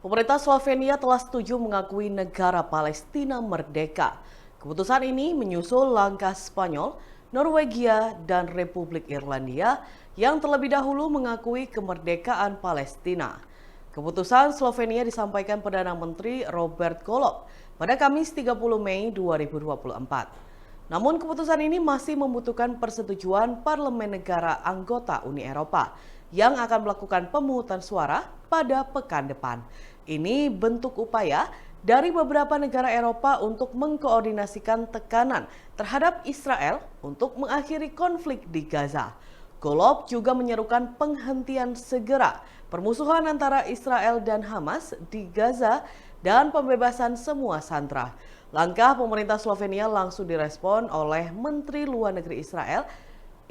Pemerintah Slovenia telah setuju mengakui negara Palestina merdeka. Keputusan ini menyusul langkah Spanyol, Norwegia, dan Republik Irlandia yang terlebih dahulu mengakui kemerdekaan Palestina. Keputusan Slovenia disampaikan Perdana Menteri Robert Golob pada Kamis 30 Mei 2024. Namun keputusan ini masih membutuhkan persetujuan parlemen negara anggota Uni Eropa yang akan melakukan pemungutan suara pada pekan depan. Ini bentuk upaya dari beberapa negara Eropa untuk mengkoordinasikan tekanan terhadap Israel untuk mengakhiri konflik di Gaza. Golob juga menyerukan penghentian segera permusuhan antara Israel dan Hamas di Gaza dan pembebasan semua sandera. Langkah pemerintah Slovenia langsung direspon oleh Menteri Luar Negeri Israel,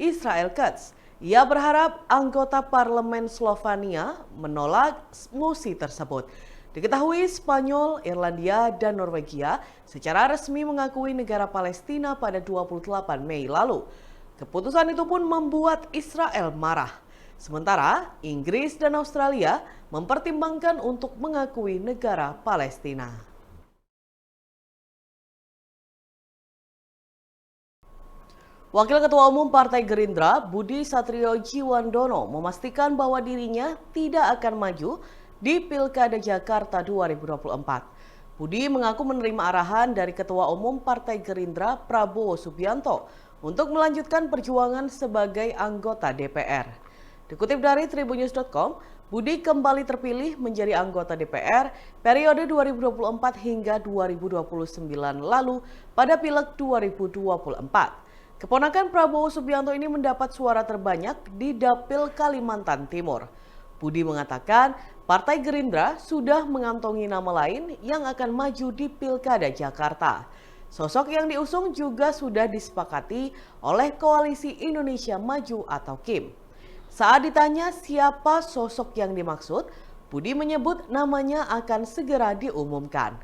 Israel Katz. Ia berharap anggota parlemen Slovenia menolak mosi tersebut. Diketahui Spanyol, Irlandia, dan Norwegia secara resmi mengakui negara Palestina pada 28 Mei lalu. Keputusan itu pun membuat Israel marah. Sementara Inggris dan Australia mempertimbangkan untuk mengakui negara Palestina. Wakil Ketua Umum Partai Gerindra, Budi Satriojiwandono, memastikan bahwa dirinya tidak akan maju di Pilkada Jakarta 2024. Budi mengaku menerima arahan dari Ketua Umum Partai Gerindra, Prabowo Subianto, untuk melanjutkan perjuangan sebagai anggota DPR. Dikutip dari tribunnews.com, Budi kembali terpilih menjadi anggota DPR periode 2024 hingga 2029 lalu pada Pileg 2024. Keponakan Prabowo Subianto ini mendapat suara terbanyak di Dapil Kalimantan Timur. Budi mengatakan Partai Gerindra sudah mengantongi nama lain yang akan maju di Pilkada Jakarta. Sosok yang diusung juga sudah disepakati oleh Koalisi Indonesia Maju atau KIM. Saat ditanya siapa sosok yang dimaksud, Budi menyebut namanya akan segera diumumkan.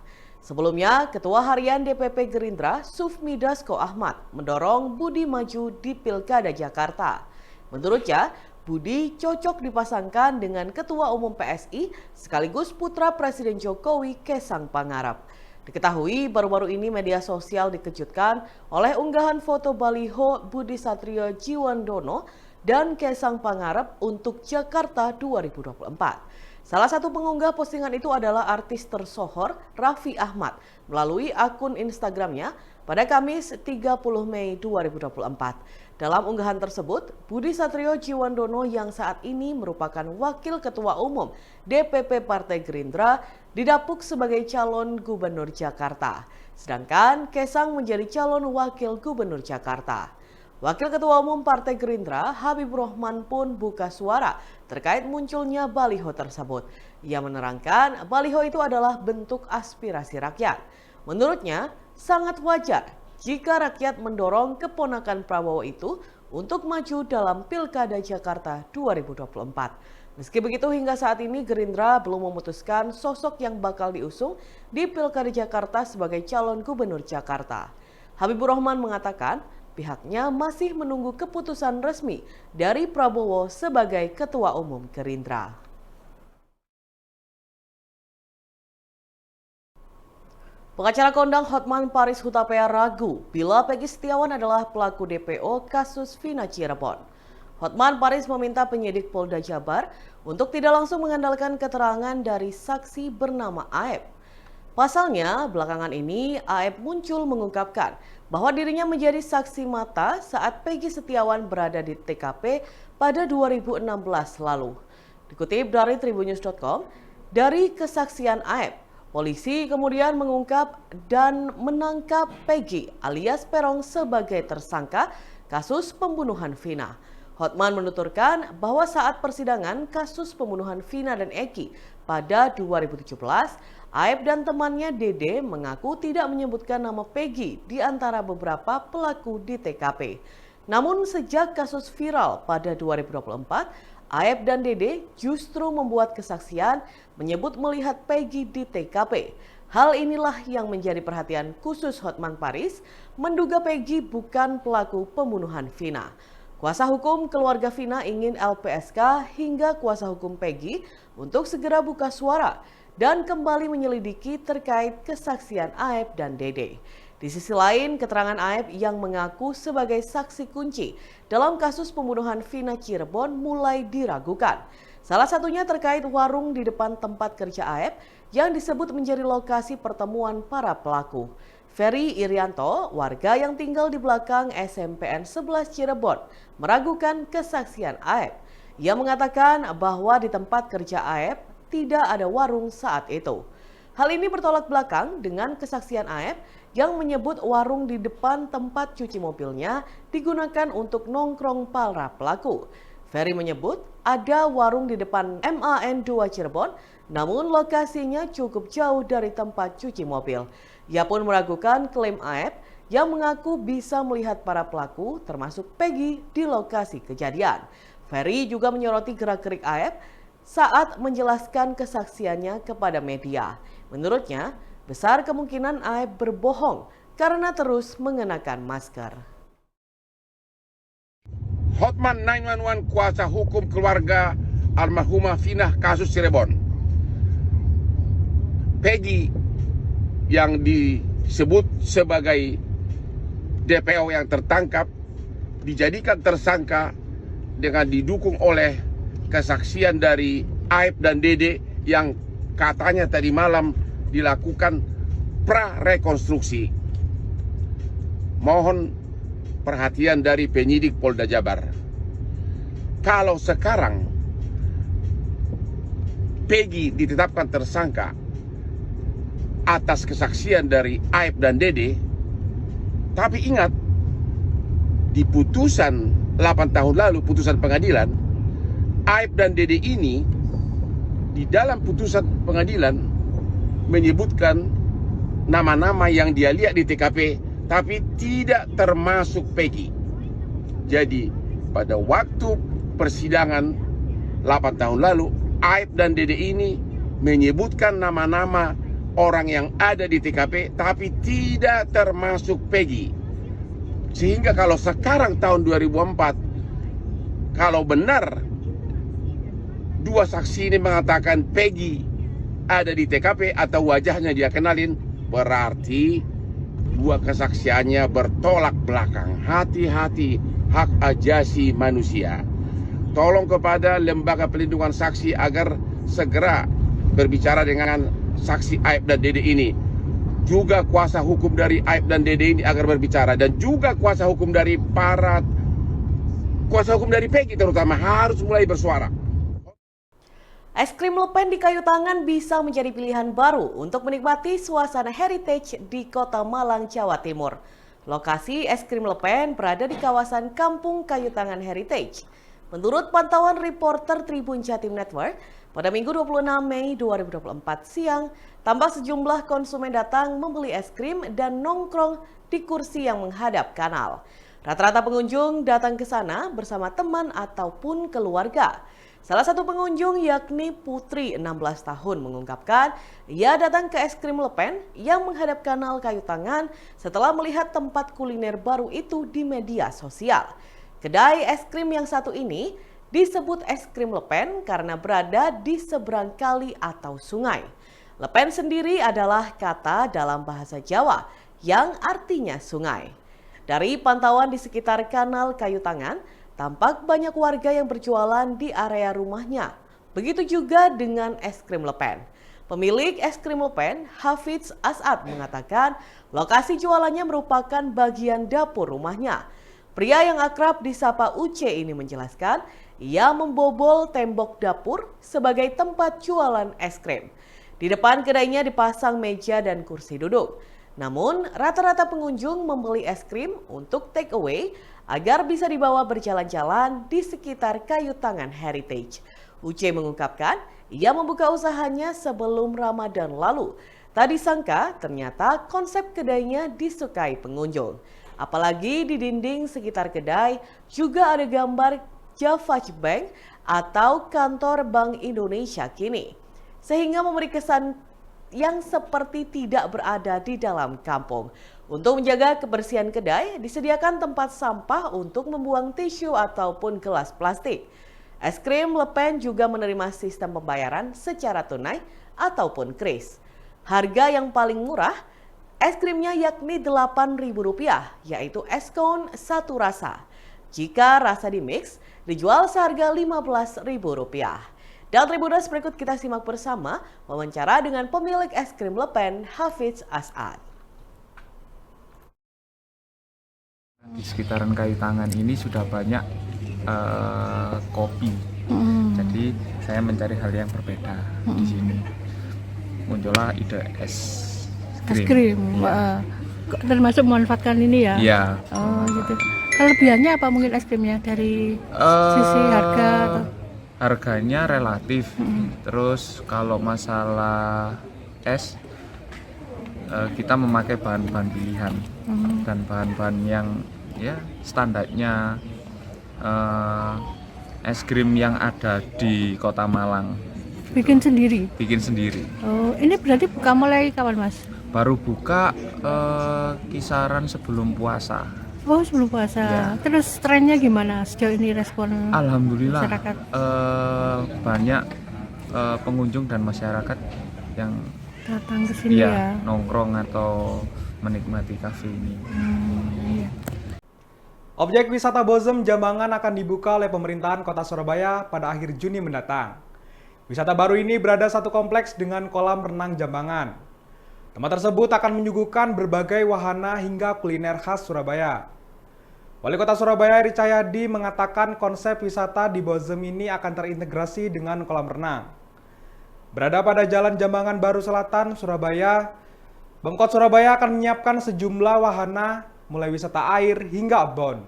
Sebelumnya, Ketua Harian DPP Gerindra, Sufmi Dasko Ahmad, mendorong Budi maju di Pilkada Jakarta. Menurutnya, Budi cocok dipasangkan dengan Ketua Umum PSI sekaligus putra Presiden Jokowi, Kaesang Pangarep. Diketahui baru-baru ini media sosial dikejutkan oleh unggahan foto baliho Budi Satriojiwandono dan Kaesang Pangarep untuk Jakarta 2024. Salah satu pengunggah postingan itu adalah artis tersohor Raffi Ahmad melalui akun Instagramnya pada Kamis 30 Mei 2024. Dalam unggahan tersebut, Budi Satriojiwandono yang saat ini merupakan Wakil Ketua Umum DPP Partai Gerindra didapuk sebagai calon Gubernur Jakarta. Sedangkan Kaesang menjadi calon Wakil Gubernur Jakarta. Wakil Ketua Umum Partai Gerindra, Habibur Rahman pun buka suara terkait munculnya baliho tersebut. Ia menerangkan baliho itu adalah bentuk aspirasi rakyat. Menurutnya, sangat wajar jika rakyat mendorong keponakan Prabowo itu untuk maju dalam Pilkada Jakarta 2024. Meski begitu, hingga saat ini Gerindra belum memutuskan sosok yang bakal diusung di Pilkada Jakarta sebagai calon Gubernur Jakarta. Habibur Rahman mengatakan, pihaknya masih menunggu keputusan resmi dari Prabowo sebagai Ketua Umum Gerindra. Pengacara kondang Hotman Paris Hutapea ragu bila Peggy Setiawan adalah pelaku DPO kasus Vina Cirebon. Hotman Paris meminta penyidik Polda Jabar untuk tidak langsung mengandalkan keterangan dari saksi bernama Aep. Pasalnya, belakangan ini Aep muncul mengungkapkan bahwa dirinya menjadi saksi mata saat Peggy Setiawan berada di TKP pada 2016 lalu. Dikutip dari tribunnews.com, dari kesaksian Aep, polisi kemudian mengungkap dan menangkap Peggy alias Peron sebagai tersangka kasus pembunuhan Vina. Hotman menuturkan bahwa saat persidangan kasus pembunuhan Vina dan Eki pada 2017, Aep dan temannya Dede mengaku tidak menyebutkan nama Peggy di antara beberapa pelaku di TKP. Namun sejak kasus viral pada 2024, Aep dan Dede justru membuat kesaksian menyebut melihat Peggy di TKP. Hal inilah yang menjadi perhatian khusus Hotman Paris, menduga Peggy bukan pelaku pembunuhan Vina. Kuasa hukum keluarga Vina ingin LPSK hingga kuasa hukum Peggy untuk segera buka suara dan kembali menyelidiki terkait kesaksian Aep dan Dede. Di sisi lain, keterangan Aep yang mengaku sebagai saksi kunci dalam kasus pembunuhan Vina Cirebon mulai diragukan. Salah satunya terkait warung di depan tempat kerja Aep yang disebut menjadi lokasi pertemuan para pelaku. Ferry Irianto, warga yang tinggal di belakang SMPN 11 Cirebon, meragukan kesaksian Aep. Ia mengatakan bahwa di tempat kerja Aep tidak ada warung saat itu. Hal ini bertolak belakang dengan kesaksian Aep yang menyebut warung di depan tempat cuci mobilnya digunakan untuk nongkrong para pelaku. Ferry menyebut ada warung di depan MAN 2 Cirebon, namun lokasinya cukup jauh dari tempat cuci mobil. Ia pun meragukan klaim Aep yang mengaku bisa melihat para pelaku termasuk Peggy di lokasi kejadian. Ferry juga menyoroti gerak-gerik Aep saat menjelaskan kesaksiannya kepada media. Menurutnya, besar kemungkinan Aep berbohong karena terus mengenakan masker. Hotman 911 kuasa hukum keluarga almarhumah Vina kasus Cirebon. Peggy yang disebut sebagai DPO yang tertangkap dijadikan tersangka dengan didukung oleh kesaksian dari Aep dan Dede yang katanya tadi malam dilakukan prarekonstruksi. Mohon perhatian dari penyidik Polda Jabar. Kalau sekarang Peggy ditetapkan tersangka atas kesaksian dari Aep dan Dede, tapi ingat, di putusan 8 tahun lalu, putusan pengadilan, Aep dan Dede ini di dalam putusan pengadilan menyebutkan nama-nama yang dia lihat di TKP, tapi tidak termasuk Peggy. Jadi pada waktu persidangan 8 tahun lalu, Aep dan Dede ini menyebutkan nama-nama orang yang ada di TKP, tapi tidak termasuk Peggy. Sehingga kalau sekarang tahun 2004, kalau benar dua saksi ini mengatakan Peggy ada di TKP atau wajahnya dia kenalin, berarti dua kesaksiannya bertolak belakang. Hati-hati, hak ajasi manusia. Tolong kepada Lembaga Pelindungan Saksi agar segera berbicara dengan saksi Aep dan Dede ini. Juga kuasa hukum dari Aep dan Dede ini agar berbicara. Dan juga kuasa hukum dari Peggy terutama harus mulai bersuara. Es krim Le Pen di kayu tangan bisa menjadi pilihan baru untuk menikmati suasana heritage di Kota Malang, Jawa Timur. Lokasi es krim Le Pen berada di kawasan Kampung Kayu Tangan Heritage. Menurut pantauan reporter Tribun Jatim Network, pada Minggu 26 Mei 2024 siang, tampak sejumlah konsumen datang membeli es krim dan nongkrong di kursi yang menghadap kanal. Rata-rata pengunjung datang ke sana bersama teman ataupun keluarga. Salah satu pengunjung yakni Putri 16 tahun mengungkapkan ia datang ke es krim Le Pen yang menghadap kanal kayu tangan setelah melihat tempat kuliner baru itu di media sosial. Kedai es krim yang satu ini disebut es krim Le Pen karena berada di seberang kali atau sungai. Le Pen sendiri adalah kata dalam bahasa Jawa yang artinya sungai. Dari pantauan di sekitar kanal kayu tangan, tampak banyak warga yang berjualan di area rumahnya. Begitu juga dengan es krim Le Pen. Pemilik es krim Le Pen, Hafiz As'ad, mengatakan lokasi jualannya merupakan bagian dapur rumahnya. Pria yang akrab disapa Uce ini menjelaskan, ia membobol tembok dapur sebagai tempat jualan es krim. Di depan kedainya dipasang meja dan kursi duduk. Namun, rata-rata pengunjung membeli es krim untuk take away agar bisa dibawa berjalan-jalan di sekitar kayu tangan heritage. Uce mengungkapkan, ia membuka usahanya sebelum Ramadan lalu. Tak disangka, ternyata konsep kedainya disukai pengunjung. Apalagi di dinding sekitar kedai juga ada gambar Javaj Bank atau kantor Bank Indonesia kini. Sehingga memberi kesan yang seperti tidak berada di dalam kampung. Untuk menjaga kebersihan kedai, disediakan tempat sampah untuk membuang tisu ataupun gelas plastik. Es krim Le Pen juga menerima sistem pembayaran secara tunai ataupun kris. Harga yang paling murah es krimnya yakni Rp8.000, yaitu es cone satu rasa. Jika rasa dimix, dijual seharga Rp15.000. Dan Tribuners, berikut kita simak bersama wawancara dengan pemilik es krim Le Pen, Hafiz As'ad. Di sekitaran Kayu Tangan ini sudah banyak kopi, jadi saya mencari hal yang berbeda di sini. Muncullah ide es krim. Ya. Termasuk memanfaatkan ini ya? Iya. Oh gitu. Kelebihannya apa mungkin es krimnya dari sisi harga? Atau? Harganya relatif. Terus kalau masalah es, kita memakai bahan-bahan pilihan dan bahan-bahan yang ya standarnya es krim yang ada di Kota Malang. Bikin sendiri? Bikin sendiri. Oh, ini berarti buka mulai kapan, Mas? Baru buka kisaran sebelum puasa. Oh, sebelum puasa. Ya. Terus trennya gimana sejauh ini respon Alhamdulillah, masyarakat? Banyak pengunjung dan masyarakat yang datang ke sini ya, nongkrong atau menikmati kafe ini. Iya. Objek wisata Bozem Jambangan akan dibuka oleh pemerintahan Kota Surabaya pada akhir Juni mendatang. Wisata baru ini berada satu kompleks dengan kolam renang Jambangan. Tempat tersebut akan menyuguhkan berbagai wahana hingga kuliner khas Surabaya. Wali Kota Surabaya Eri Cahyadi mengatakan konsep wisata di Bozem ini akan terintegrasi dengan kolam renang. Berada pada Jalan Jambangan Baru Selatan, Surabaya, Pemkot Surabaya akan menyiapkan sejumlah wahana mulai wisata air hingga outbound.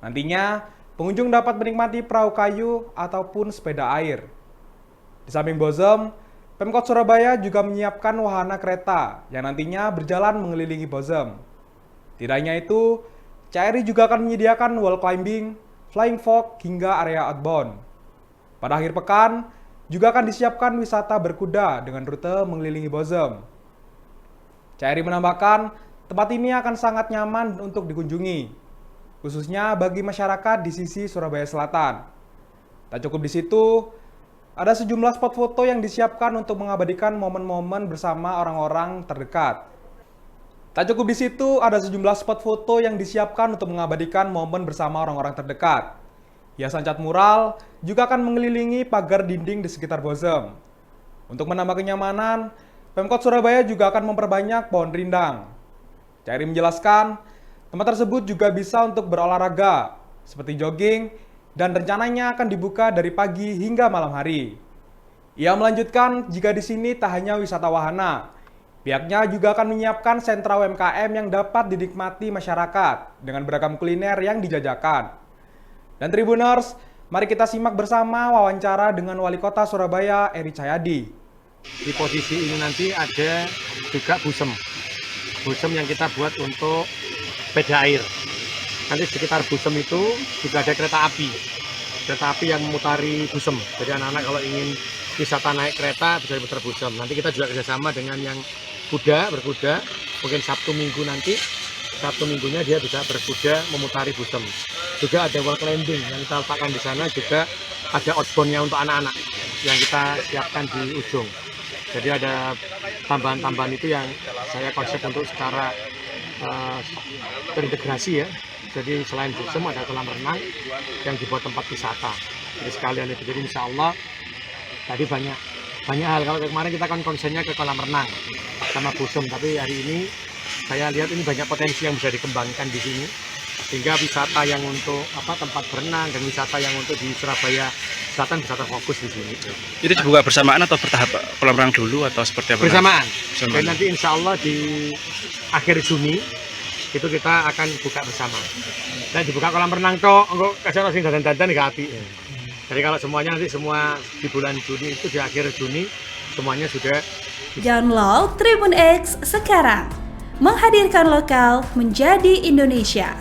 Nantinya, pengunjung dapat menikmati perahu kayu ataupun sepeda air. Di samping Bozem, Pemkot Surabaya juga menyiapkan wahana kereta yang nantinya berjalan mengelilingi Bozem. Tidak hanya itu, CRI juga akan menyediakan wall climbing, flying fox, hingga area outbound. Pada akhir pekan, juga akan disiapkan wisata berkuda dengan rute mengelilingi Bozem. CRI menambahkan, tempat ini akan sangat nyaman untuk dikunjungi, khususnya bagi masyarakat di sisi Surabaya Selatan. Tak cukup di situ, ada sejumlah spot foto yang disiapkan untuk mengabadikan momen-momen bersama orang-orang terdekat. Tak cukup di situ, ada sejumlah spot foto yang disiapkan untuk mengabadikan momen bersama orang-orang terdekat. Hiasan cat mural juga akan mengelilingi pagar dinding di sekitar Bozem. Untuk menambah kenyamanan, Pemkot Surabaya juga akan memperbanyak pohon rindang. CRI menjelaskan, tempat tersebut juga bisa untuk berolahraga, seperti jogging, dan rencananya akan dibuka dari pagi hingga malam hari. Ia melanjutkan, jika di sini tak hanya wisata wahana, pihaknya juga akan menyiapkan sentra UMKM yang dapat dinikmati masyarakat dengan beragam kuliner yang dijajakan. Dan Tribuners, mari kita simak bersama wawancara dengan Wali Kota Surabaya Eri Cahyadi. Di posisi ini nanti ada juga busem yang kita buat untuk sepeda air. Nanti sekitar busem itu juga ada kereta api yang memutari busem. Jadi anak-anak kalau ingin wisata naik kereta bisa diputar busem. Nanti kita juga kerjasama dengan yang berkuda, mungkin Sabtu Minggunya dia bisa berkuda memutari busem. Juga ada wall climbing yang kita letakkan di sana, juga ada outbound-nya untuk anak-anak yang kita siapkan di ujung. Jadi ada tambahan-tambahan itu yang saya konsep untuk secara terintegrasi ya. Jadi selain busem ada kolam renang yang dibuat tempat wisata. Jadi sekalian itu. Jadi insya Allah tadi banyak hal. Kalau kemarin kita kan konsennya ke kolam renang sama busem, tapi hari ini saya lihat ini banyak potensi yang bisa dikembangkan di sini. Sehingga wisata yang untuk tempat berenang dan wisata yang untuk di Surabaya Selatan bisa terfokus di sini. Itu dibuka bersamaan atau bertahap, kolam renang dulu atau seperti apa? Bersamaan. Dan nanti insya Allah di akhir Juni itu kita akan buka bersama. Dan dibuka kolam renang toh, enggak kasih sing dandan-dandan nggak api. Jadi kalau semuanya nanti semua di bulan Juni itu di akhir Juni semuanya sudah. Download Tribun X sekarang, menghadirkan lokal menjadi Indonesia.